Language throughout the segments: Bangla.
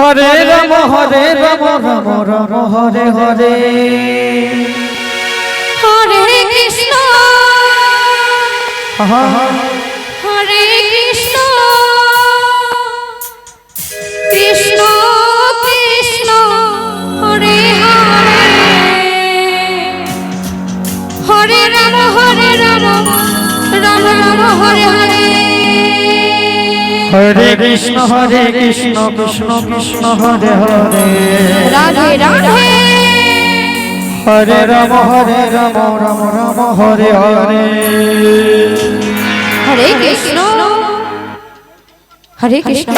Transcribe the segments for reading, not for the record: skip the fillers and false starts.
হরে রাম রাম রাম হরে হরে হরে কৃষ্ণ হরে কৃষ্ণ কৃষ্ণ কৃষ্ণ হরে হরে হরে রাম রাম রাম হরে হরে হরে কৃষ্ণ কৃষ্ণ কৃষ্ণ হরে হরে রাধে রাধে হরে রাম রাম রাম হরে হরে হরে কৃষ্ণ হরে কৃষ্ণ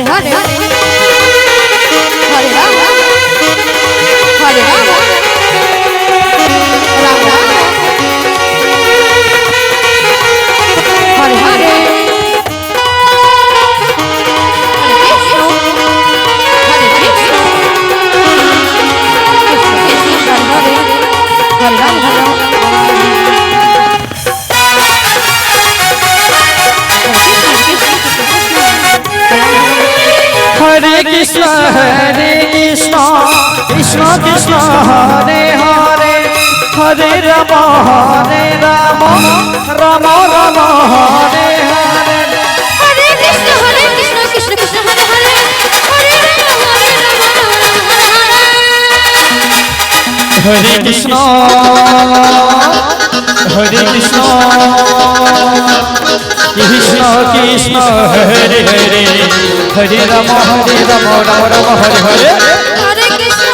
হরে হরে হরে রাম হরে রাম রাম রাম হরে হরে হরে কৃষ্ণ কৃষ্ণ হরে হরে রাম হরে কৃষ্ণ কৃষ্ণ কৃষ্ণ হরে হরে হরে রাম রাম রাম হরে হরে হরে কৃষ্ণ কৃষ্ণ কৃষ্ণ হরে হরে হরে রাম হরে কৃষ্ণ কৃষ্ণ কৃষ্ণ হরে হরে হরে রাম রাম রাম হরে হরে হরে কৃষ্ণ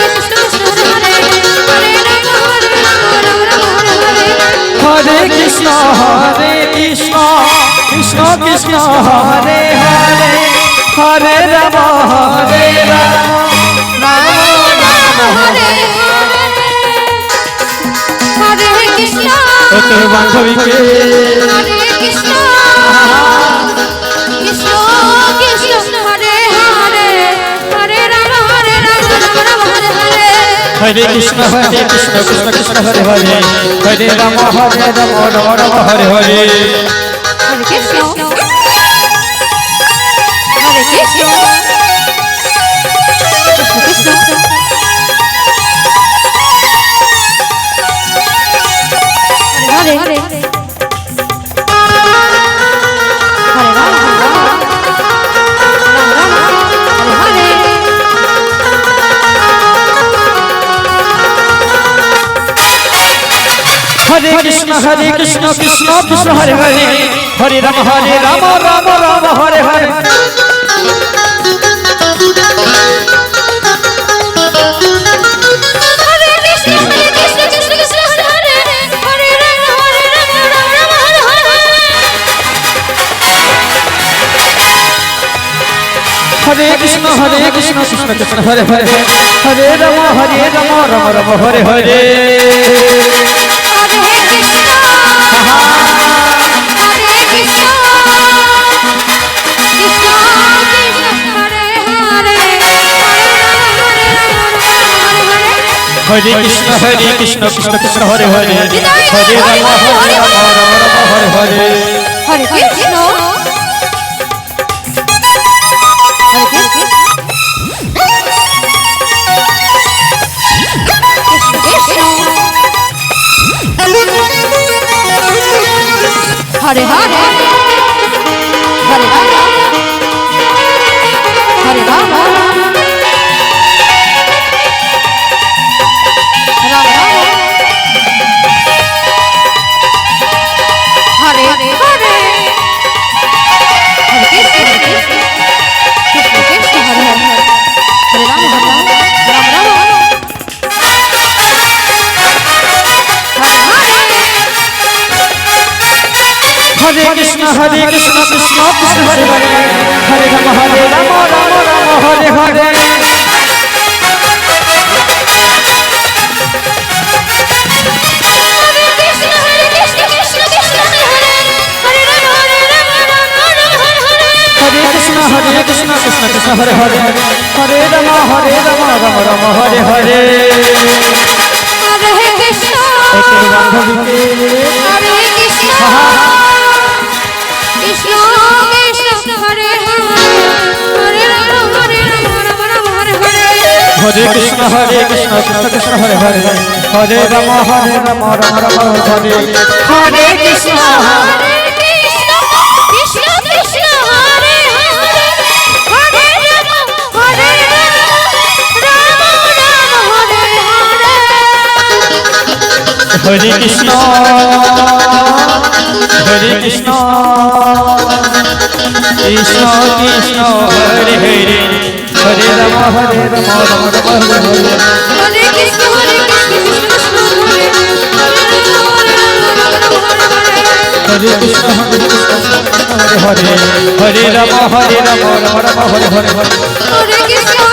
কৃষ্ণ কৃষ্ণ হরে হরে রাম রাম হরে হরে কৃষ্ণ কৃষ্ণ কৃষ্ণ হরে হরে হরে রাম রাম হরে হরে কৃষ্ণ তোর বান্ধবীকে হরে কৃষ্ণ কৃষ্ণ কৃষ্ণ হরে হরে হরে রাম রাম হরে হরে হরে কৃষ্ণ কৃষ্ণ কৃষ্ণ হরে হরে হরে রাম রাম হরে হরে হরে কৃষ্ণ হরে কৃষ্ণ কৃষ্ণ কৃষ্ণ হরে হরে হরে রাম রাম হরে হরে হরে কৃষ্ণ কৃষ্ণ কৃষ্ণ হরে হরে হরে রাম রাম রাম হরে হরে হরে কৃষ্ণ কৃষ্ণ কৃষ্ণ হরে হরে হরে রাম রাম হরে কৃষ্ণ কৃষ্ণ কৃষ্ণ হরে হরে হরে রাম রাম রাম হরে হরে হরে কৃষ্ণ হরে কৃষ্ণ কৃষ্ণ কৃষ্ণ হরে হরে হরে কৃষ্ণ কৃষ্ণ কৃষ্ণ হরে হরে হরে রাম রাম হরে হরে হরে কৃষ্ণ হরে কৃষ্ণ কৃষ্ণ হরে হরে হরে রাম হরে রাম রাম রাম হরে হরে হরে কৃষ্ণ কৃষ্ণ কৃষ্ণ হরে হরে হরে রাম রাম রাম হরে কৃষ্ণ কৃষ্ণ কৃষ্ণ হরে হরে হরে রাম রাম হরে হরে হরে কৃষ্ণ কৃষ্ণ হরে হরে হরে রাম রাম রাম হরে হরে হরে কৃষ্ণ কৃষ্ণ কৃষ্ণ হরে হরে হরে রাম রাম রাম হরে হরে কৃষ্ণ হরে কৃষ্ণ কৃষ্ণ কৃষ্ণ হরে হরে হরে রাম হরে রাম রাম রাম হরে হরে হরে কৃষ্ণ কৃষ্ণ কৃষ্ণ হরে হরে হরে রাম রাম রাম রাম হরে হরে হরে কৃষ্ণ কৃষ্ণ কৃষ্ণ হরে হরে কৃষ্ণ হরে হরে হরে রাম রাম রাম রাম হরে হরে হরে কৃষ্ণ